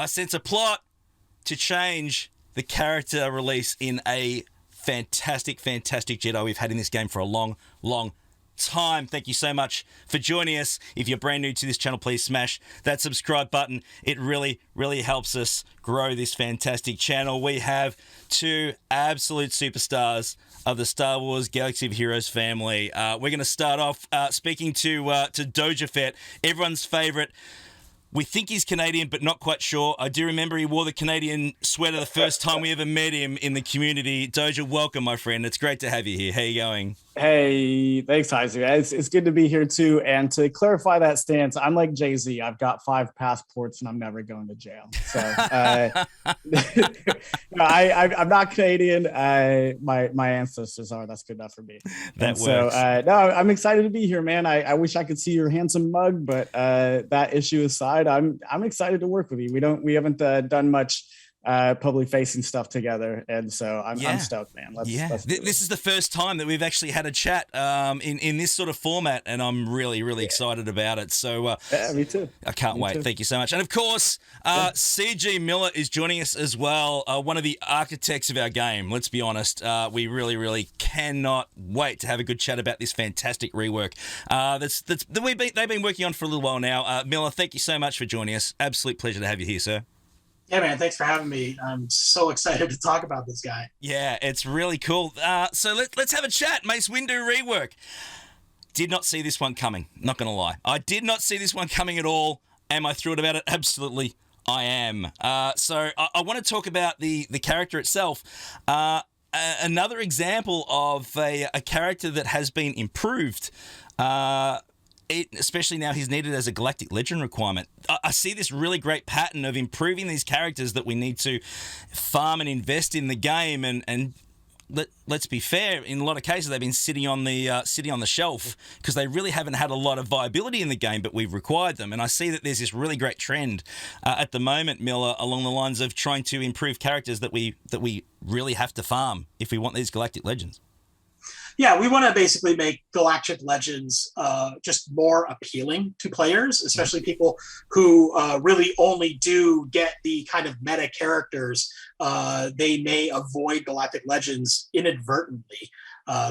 I sense a plot to change the character release in a fantastic Jedi we've had in this game for a long time. Thank you so much for joining us. If you're brand new to this channel, please smash that subscribe button. It really helps us grow this fantastic channel. We have two absolute superstars of the Star Wars Galaxy of Heroes family. We're going to start off speaking to Doja Fett, everyone's favorite. We think he's Canadian, but not quite sure. I do remember he wore the Canadian sweater the first time we ever met him in the community. Doja, welcome, my friend. It's great to have you here. How you going? Hey, thanks, Isaac. It's good to be here too. And to clarify that stance, I'm like Jay-Z. I've got 5 passports and I'm never going to jail. So no, I'm not Canadian. My ancestors are. That's good enough for me. That works. So no, I'm excited to be here, man. I wish I could see your handsome mug, but that issue aside, I'm excited to work with you. We haven't done much public facing stuff together, and so I'm stoked, man. Let's this is the first time that we've actually had a chat in this sort of format, and I'm really excited about it. So yeah, me too. I can't wait. Too. Thank you so much. And of course, CG Miller is joining us as well, one of the architects of our game. Let's be honest, we really cannot wait to have a good chat about this fantastic rework they've been working on for a little while now. Miller, thank you so much for joining us. Absolute pleasure to have you here, sir. Yeah, man, thanks for having me. I'm so excited to talk about this guy. Yeah, it's really cool. So let's have a chat. Mace Windu Rework. Did not see this one coming, not going to lie. I did not see this one coming at all. Am I thrilled about it? Absolutely, I am. So I want to talk about the character itself. Another example of a character that has been improved. Especially now he's needed as a Galactic Legend requirement. I see this really great pattern of improving these characters that we need to farm and invest in the game, and let's be fair, in a lot of cases they've been sitting on the shelf because they really haven't had a lot of viability in the game, but we've required them. And I see that there's this really great trend at the moment, Miller, along the lines of trying to improve characters that we really have to farm if we want these Galactic Legends. Yeah, we want to basically make Galactic Legends just more appealing to players, especially people who really only do get the kind of meta characters. They may avoid Galactic Legends inadvertently.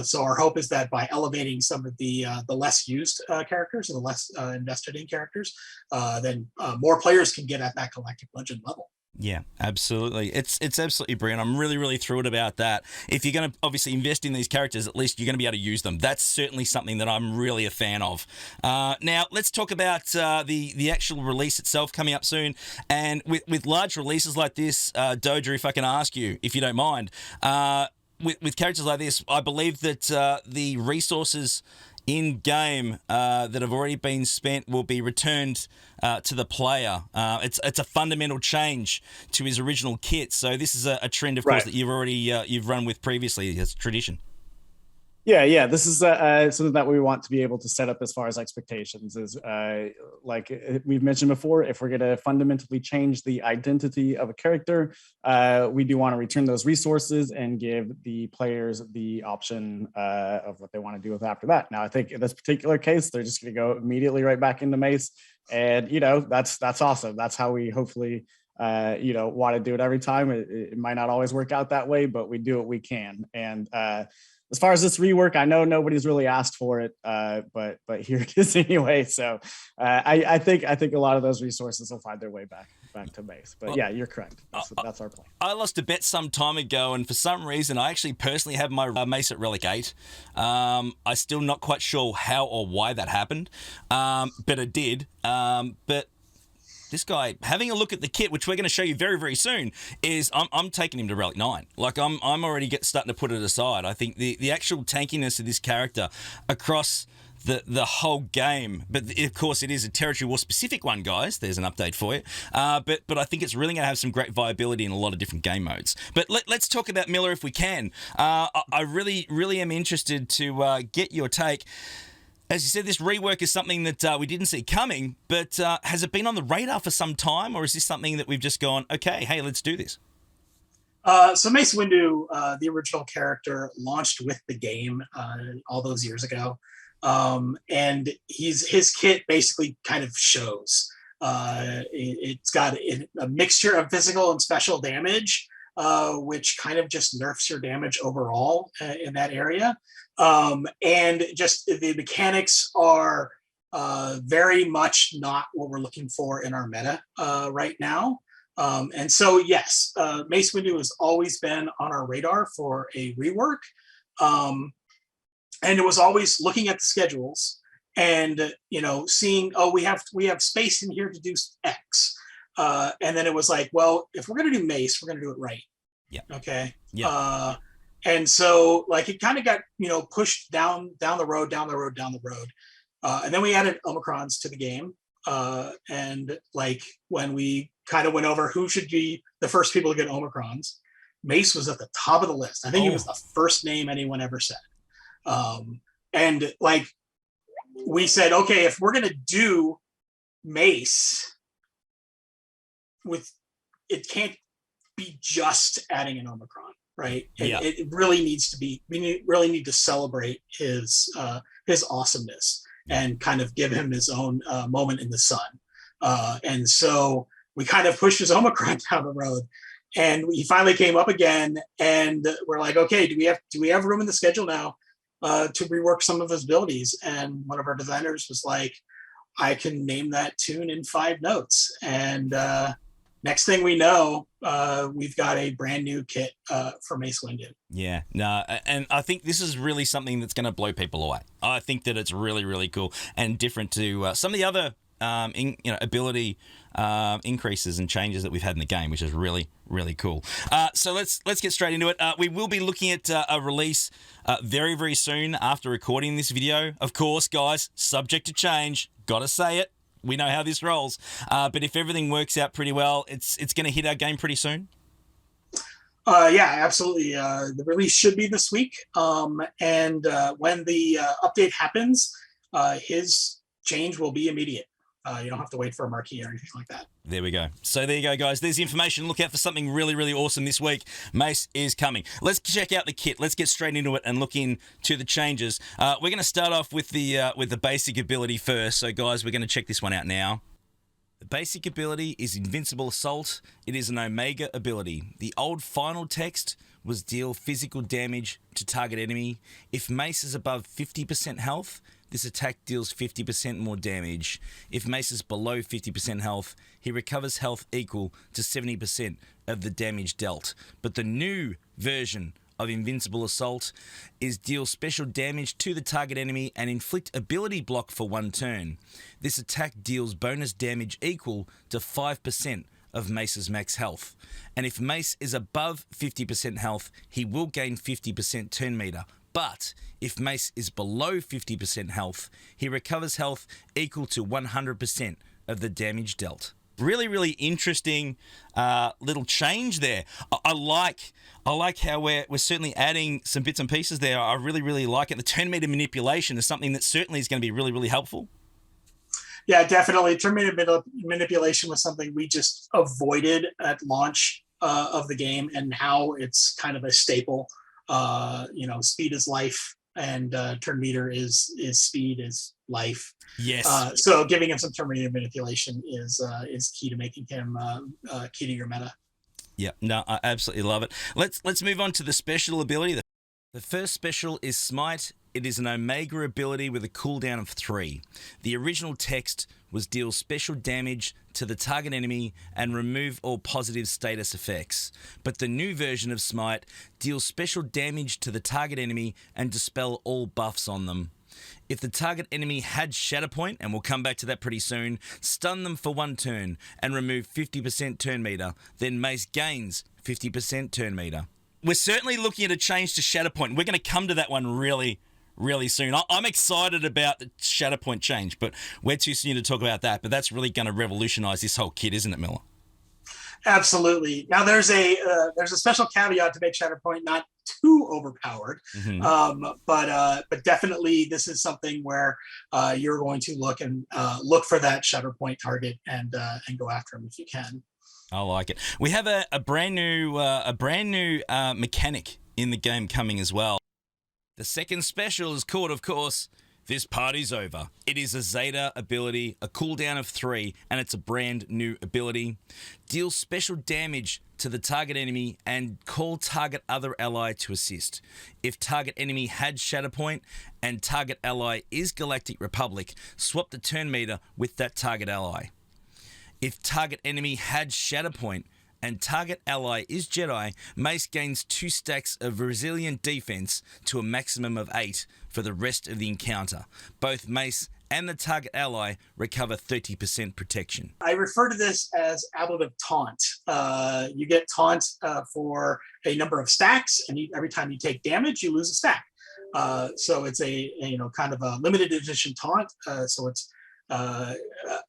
So our hope is that by elevating some of the less used characters and the less invested in characters, then more players can get at that Galactic Legend level. Yeah, absolutely. It's absolutely brilliant. I'm really thrilled about that. If you're going to obviously invest in these characters, at least you're going to be able to use them. That's certainly something that I'm really a fan of. Now, let's talk about the actual release itself coming up soon. And with large releases like this, Doja, if I can ask you, if you don't mind, with characters like this, I believe that the resources in-game that have already been spent will be returned to the player. It's a fundamental change to his original kit. So this is a trend, of course, that you've already you've run with previously as tradition. Yeah. This is something that we want to be able to set up as far as expectations is like we've mentioned before, if we're going to fundamentally change the identity of a character, we do want to return those resources and give the players the option of what they want to do with after that. Now, I think in this particular case, they're just going to go immediately right back into Mace. And, that's awesome. That's how we hopefully want to do it every time. It might not always work out that way, but we do what we can. And as far as this rework, I know nobody's really asked for it, but here it is anyway. So I think a lot of those resources will find their way back to Mace. But yeah, you're correct. That's our plan. I lost a bet some time ago, and for some reason, I actually personally have my Mace at Relic 8. I'm still not quite sure how or why that happened, but it did. But this guy, having a look at the kit, which we're going to show you very soon, is I'm taking him to Relic 9. Like I'm already starting to put it aside. I think the actual tankiness of this character across the whole game, but of course it is a territory war specific one, guys. There's an update for you. But I think it's really going to have some great viability in a lot of different game modes. But let's talk about Miller if we can. I really am interested to get your take. As you said, this rework is something that we didn't see coming, but has it been on the radar for some time, or is this something that we've just gone, okay, hey, let's do this? So Mace Windu, the original character, launched with the game all those years ago. And his kit basically kind of shows It's got a mixture of physical and special damage, which kind of just nerfs your damage overall in that area. And just the mechanics are very much not what we're looking for in our meta right now. And so, yes, Mace Windu has always been on our radar for a rework. And it was always looking at the schedules and, seeing, oh, we have space in here to do X. And then it was like, well, if we're going to do Mace, we're going to do it right. Yeah. Okay. Yeah. And so it kind of got, pushed down the road. And then we added Omicrons to the game. And when we kind of went over who should be the first people to get Omicrons, Mace was at the top of the list. I think he was the first name anyone ever said. And we said, okay, if we're going to do Mace it can't be just adding an Omicron, right? Yeah. It really needs to be, we really need to celebrate his awesomeness and kind of give him his own moment in the sun. And so we kind of pushed his Omicron down the road, and he finally came up again, and we're like, okay, do we have room in the schedule now to rework some of his abilities? And one of our designers was like, I can name that tune in 5 notes. And next thing we know, we've got a brand new kit for Mace Windu. Yeah, no, and I think this is really something that's going to blow people away. I think that it's really, really cool and different to some of the other ability increases and changes that we've had in the game, which is really, really cool. So let's get straight into it. We will be looking at a release very, very soon after recording this video. Of course, guys, subject to change. Gotta say it. We know how this rolls. But if everything works out pretty well, it's going to hit our game pretty soon. Yeah, absolutely. The release should be this week. And when the update happens, his change will be immediate. You don't have to wait for a marquee or anything like that. There we go. So there you go, guys. There's the information. Look out for something really, really awesome this week. Mace is coming. Let's check out the kit. Let's get straight into it and look into the changes. We're going to start off with the basic ability first. So, guys, we're going to check this one out now. The basic ability is Invincible Assault. It is an Omega ability. The old final text was deal physical damage to target enemy. If Mace is above 50% health, this attack deals 50% more damage. If Mace is below 50% health, he recovers health equal to 70% of the damage dealt. But the new version of Invincible Assault is deal special damage to the target enemy and inflict ability block for 1 turn. This attack deals bonus damage equal to 5% of Mace's max health. And if Mace is above 50% health, he will gain 50% turn meter. But if Mace is below 50% health, he recovers health equal to 100% of the damage dealt. Really, really interesting little change there. I like how we're certainly adding some bits and pieces there. I really, really like it. The turn meter manipulation is something that certainly is going to be really, really helpful. Yeah, definitely. Turn meter manipulation was something we just avoided at launch of the game, and now it's kind of a staple. Speed is life, and turn meter is speed is life. Yes. So giving him some turn meter manipulation is key to making him key to your meta. Yeah, no, I absolutely love it. Let's move on to the special ability. The first special is Smite. It is an Omega ability with a cooldown of 3. The original text was deal special damage to the target enemy and remove all positive status effects. But the new version of Smite deals special damage to the target enemy and dispel all buffs on them. If the target enemy had Shatterpoint, and we'll come back to that pretty soon, stun them for 1 turn and remove 50% turn meter, then Mace gains 50% turn meter. We're certainly looking at a change to Shatterpoint. We're going to come to that one really soon. I'm excited about the Shatterpoint change, but we're too soon to talk about that. But that's really going to revolutionize this whole kit, isn't it, Miller? Absolutely. Now there's a special caveat to make Shatterpoint not too overpowered, but definitely this is something where you're going to look for that Shatterpoint target and go after him if you can. I like it. We have a brand new mechanic in the game coming as well. The second special is called, of course, This party's over. It is a Zeta ability, a cooldown of 3, and it's a brand new ability. Deals special damage to the target enemy and call target other ally to assist. If target enemy had Shatterpoint and target ally is Galactic Republic, swap the turn meter with that target ally. If target enemy had Shatterpoint and target ally is Jedi, Mace gains 2 stacks of resilient defense to a maximum of 8 for the rest of the encounter. Both Mace and the target ally recover 30% protection. I refer to this as ablative taunt. You get taunt for a number of stacks, and every time you take damage, you lose a stack. So it's a kind of a limited edition taunt.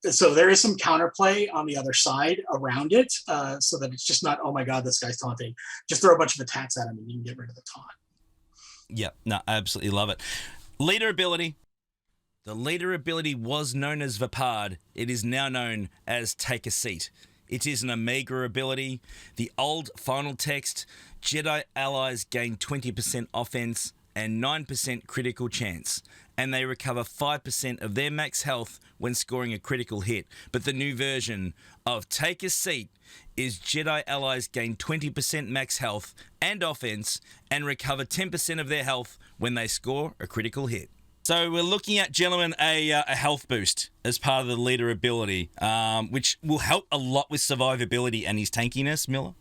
So there is some counterplay on the other side around it, so that it's just not, oh my god, this guy's taunting. Just throw a bunch of attacks at him and you can get rid of the taunt. Yep, no, I absolutely love it. Leader ability. The leader ability was known as Vapard. It is now known as Take a Seat. It is an Omega ability. The old final text, Jedi allies gain 20% offense and 9% critical chance, and they recover 5% of their max health when scoring a critical hit. But the new version of Take a Seat is Jedi allies gain 20% max health and offense and recover 10% of their health when they score a critical hit. So we're looking at, gentlemen, a health boost as part of the leader ability, which will help a lot with survivability and his tankiness, Miller.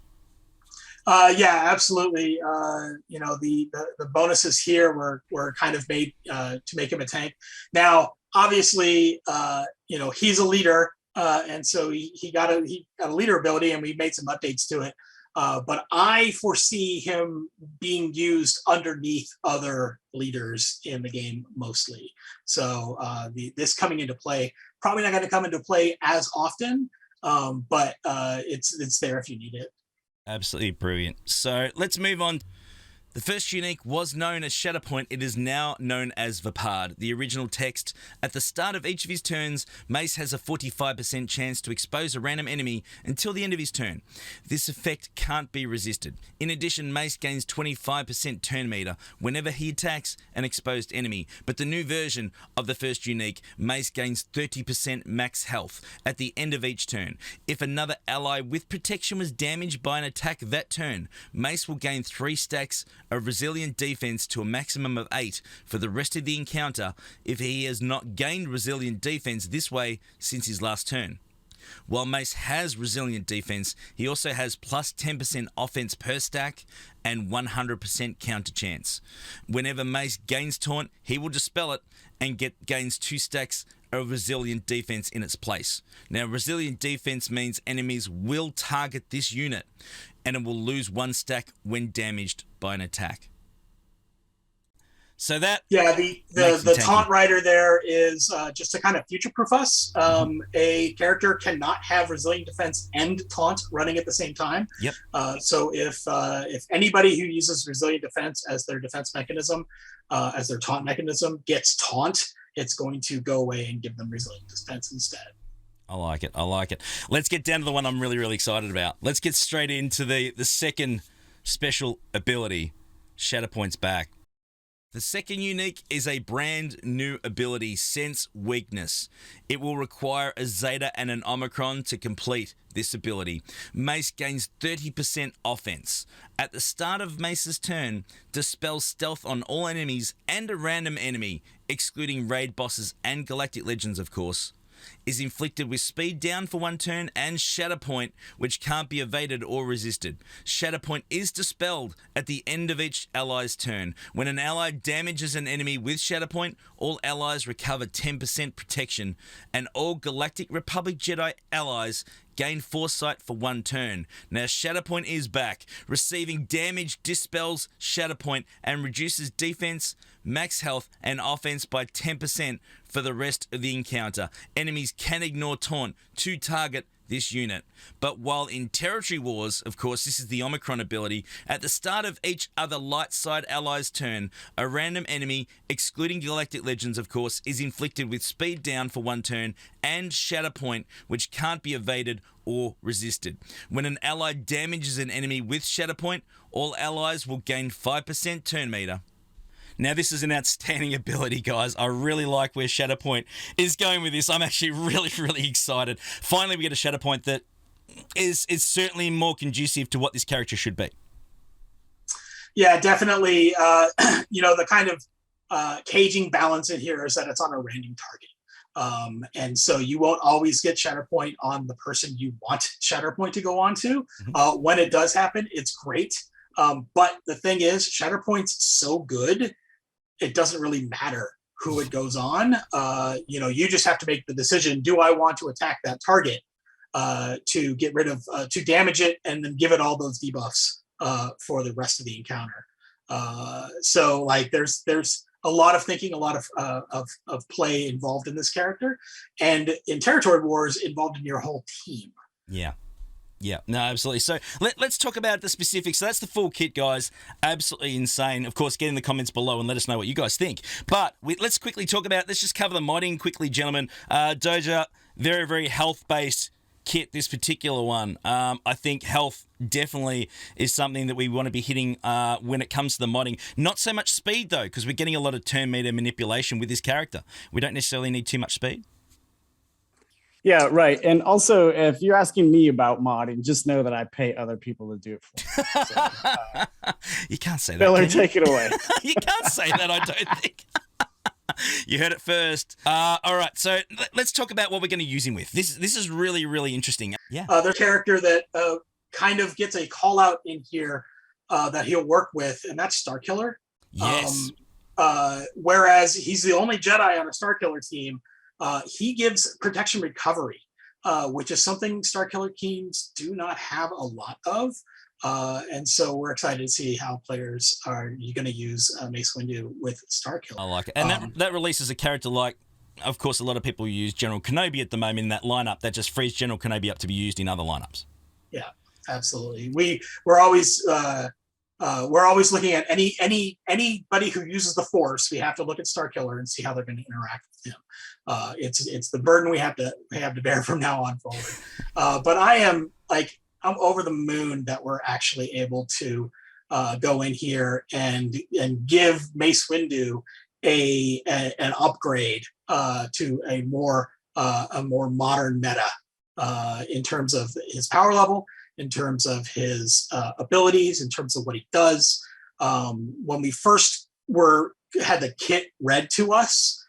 Yeah, absolutely. The bonuses here were kind of made to make him a tank. Now, obviously, he's a leader, and so he got a leader ability, and we made some updates to it. But I foresee him being used underneath other leaders in the game mostly. So this coming into play, probably not going to come into play as often, but it's there if you need it. Absolutely brilliant. So let's move on. The first unique was known as Shatterpoint. It is now known as Vapard. The original text, at the start of each of his turns, Mace has a 45% chance to expose a random enemy until the end of his turn. This effect can't be resisted. In addition, Mace gains 25% turn meter whenever he attacks an exposed enemy. But the new version of the first unique, Mace gains 30% max health at the end of each turn. If another ally with protection was damaged by an attack that turn, Mace will gain 3 stacks of resilient defense to a maximum of 8 for the rest of the encounter if he has not gained resilient defense this way since his last turn. While Mace has resilient defense, he also has plus 10% offense per stack and 100% counter chance. Whenever Mace gains taunt, he will dispel it and gains 2 stacks of resilient defense in its place. Now, resilient defense means enemies will target this unit and it will lose 1 stack when damaged by an attack. So that the taunt rider there is just to kind of future-proof us. A character cannot have resilient defense and taunt running at the same time. Yep. So if anybody who uses resilient defense as their defense mechanism, as their taunt mechanism, gets taunt, it's going to go away and give them resilient defense instead. I like it. Let's get down to the one I'm really, really excited about. Let's get straight into the second special ability, Shatterpoint's back. The second unique is a brand new ability, Sense Weakness. It will require a Zeta and an Omicron to complete this ability. Mace gains 30% offense. At the start of Mace's turn, dispel stealth on all enemies and a random enemy, excluding raid bosses and Galactic Legends, of course. Is inflicted with speed down for 1 turn and Shatterpoint, which can't be evaded or resisted. Shatterpoint is dispelled at the end of each ally's turn. When an ally damages an enemy with Shatterpoint, all allies recover 10% protection, and all Galactic Republic Jedi allies gain foresight for 1 turn. Now, Shatterpoint is back. Receiving damage dispels Shatterpoint and reduces defense, max health, and offense by 10% for the rest of the encounter. Enemies can ignore taunt to target this unit. But while in Territory Wars, of course, this is the Omicron ability, at the start of each other light side ally's turn, a random enemy, excluding Galactic Legends, of course, is inflicted with speed down for 1 turn and Shatterpoint, which can't be evaded or resisted. When an ally damages an enemy with Shatterpoint, all allies will gain 5% turn meter. Now, this is an outstanding ability, guys. I really like where Shatterpoint is going with this. I'm actually really, really excited. Finally, we get a Shatterpoint that is certainly more conducive to what this character should be. Yeah, definitely. The kind of caging balance in here is that it's on a random target. And so you won't always get Shatterpoint on the person you want Shatterpoint to go on to. When it does happen, it's great. But the thing is, Shatterpoint's so good, it doesn't really matter who it goes on. You just have to make the decision, do I want to attack that target to get rid of, to damage it, and then give it all those debuffs for the rest of the encounter. So like there's a lot of thinking, a lot of play involved in this character, and in Territory Wars involved in your whole team. Yeah. Yeah, no, absolutely. So let's talk about the specifics. So that's the full kit, guys. Absolutely insane. Of course, get in the comments below and let us know what you guys think. But let's quickly talk about, let's just cover the modding quickly, gentlemen. Doja, very, very health-based kit, this particular one. I think health definitely is something that we want to be hitting when it comes to the modding. Not so much speed, though, because we're getting a lot of turn meter manipulation with this character. We don't necessarily need too much speed. Yeah, right. And also, if you're asking me about modding, just know that I pay other people to do it for me. So, you can't say that. Miller, take it away. You can't say that, I don't think. You heard it first. All right, so let's talk about what we're going to use him with. This is really, really interesting. Yeah. There's a character that kind of gets a call out in here that he'll work with, and that's Starkiller. Yes. Whereas he's the only Jedi on a Starkiller team, he gives protection recovery, which is something Starkiller teams do not have a lot of. And so we're excited to see how players are going to use Mace Windu with Starkiller. I like it. And that releases a character like, of course, a lot of people use General Kenobi at the moment in that lineup. That just frees General Kenobi up to be used in other lineups. Yeah, absolutely. We're always looking at anybody who uses the Force. We have to look at Starkiller and see how they're going to interact with him. It's the burden we have to bear from now on forward. But I'm over the moon that we're actually able to go in here and give Mace Windu an upgrade to a more modern meta in terms of his power level, in terms of his abilities, in terms of what he does. When we first had the kit read to us,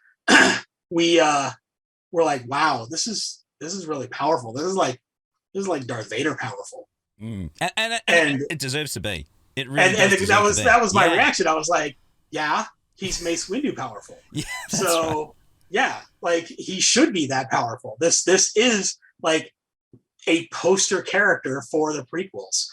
we were like, wow, this is really powerful. This is like Darth Vader powerful. And it deserves to be. It really that was my reaction. I was like, yeah, he's Mace Windu powerful. Yeah, so right. Yeah, like he should be that powerful. This is like a poster character for the prequels.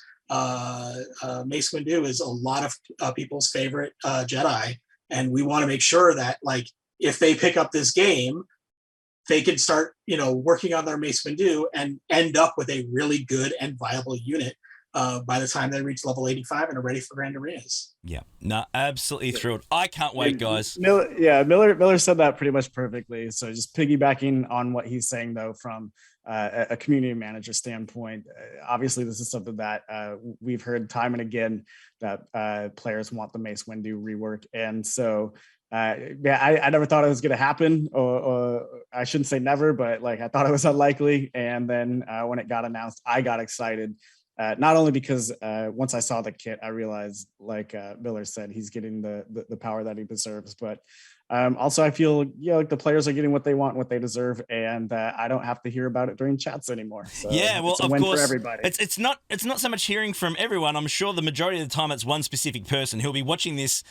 Mace Windu is a lot of people's favorite Jedi, and we want to make sure that like if they pick up this game, they can start working on their Mace Windu and end up with a really good and viable unit by the time they reach level 85 and are ready for Grand Arenas. Yeah, no, absolutely thrilled. I can't wait, guys. Miller said that pretty much perfectly. So just piggybacking on what he's saying, though, from a community manager standpoint, obviously this is something that we've heard time and again that players want the Mace Windu rework. And so I never thought it was going to happen, or I shouldn't say never, but like I thought it was unlikely. And then when it got announced, I got excited. Not only because once I saw the kit, I realized, like Miller said, he's getting the power that he deserves. But also, I feel like the players are getting what they want, what they deserve, and I don't have to hear about it during chats anymore. So yeah, well, it's a of win course, for everybody. It's not so much hearing from everyone. I'm sure the majority of the time it's one specific person who'll be watching this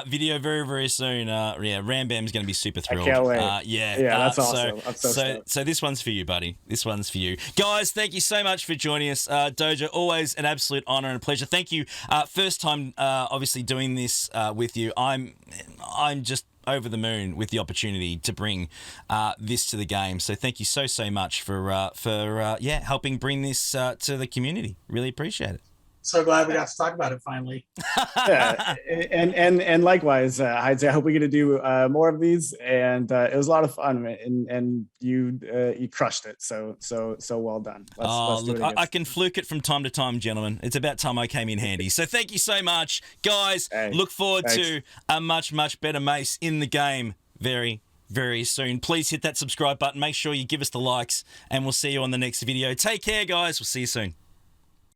video very, very soon. Ram Bam's going to be super thrilled. I can't wait. That's awesome. So this one's for you, buddy. This one's for you, guys. Thank you so much for joining us, Doja. Always an absolute honor and a pleasure. Thank you. First time, obviously doing this with you. I'm just over the moon with the opportunity to bring this to the game. So thank you so much for helping bring this to the community. Really appreciate it. So glad we got to talk about it finally. Yeah, and likewise, Heidsey, I hope we get to do more of these, and it was a lot of fun, and you crushed it. So well done. Let's do Look, it again. I can fluke it from time to time, gentlemen. It's about time I came in handy. So thank you so much, guys. Hey, look forward thanks. to a much better Mace in the game very soon. Please hit that subscribe button. Make sure you give us the likes, and we'll see you on the next video. Take care, guys. We'll see you soon.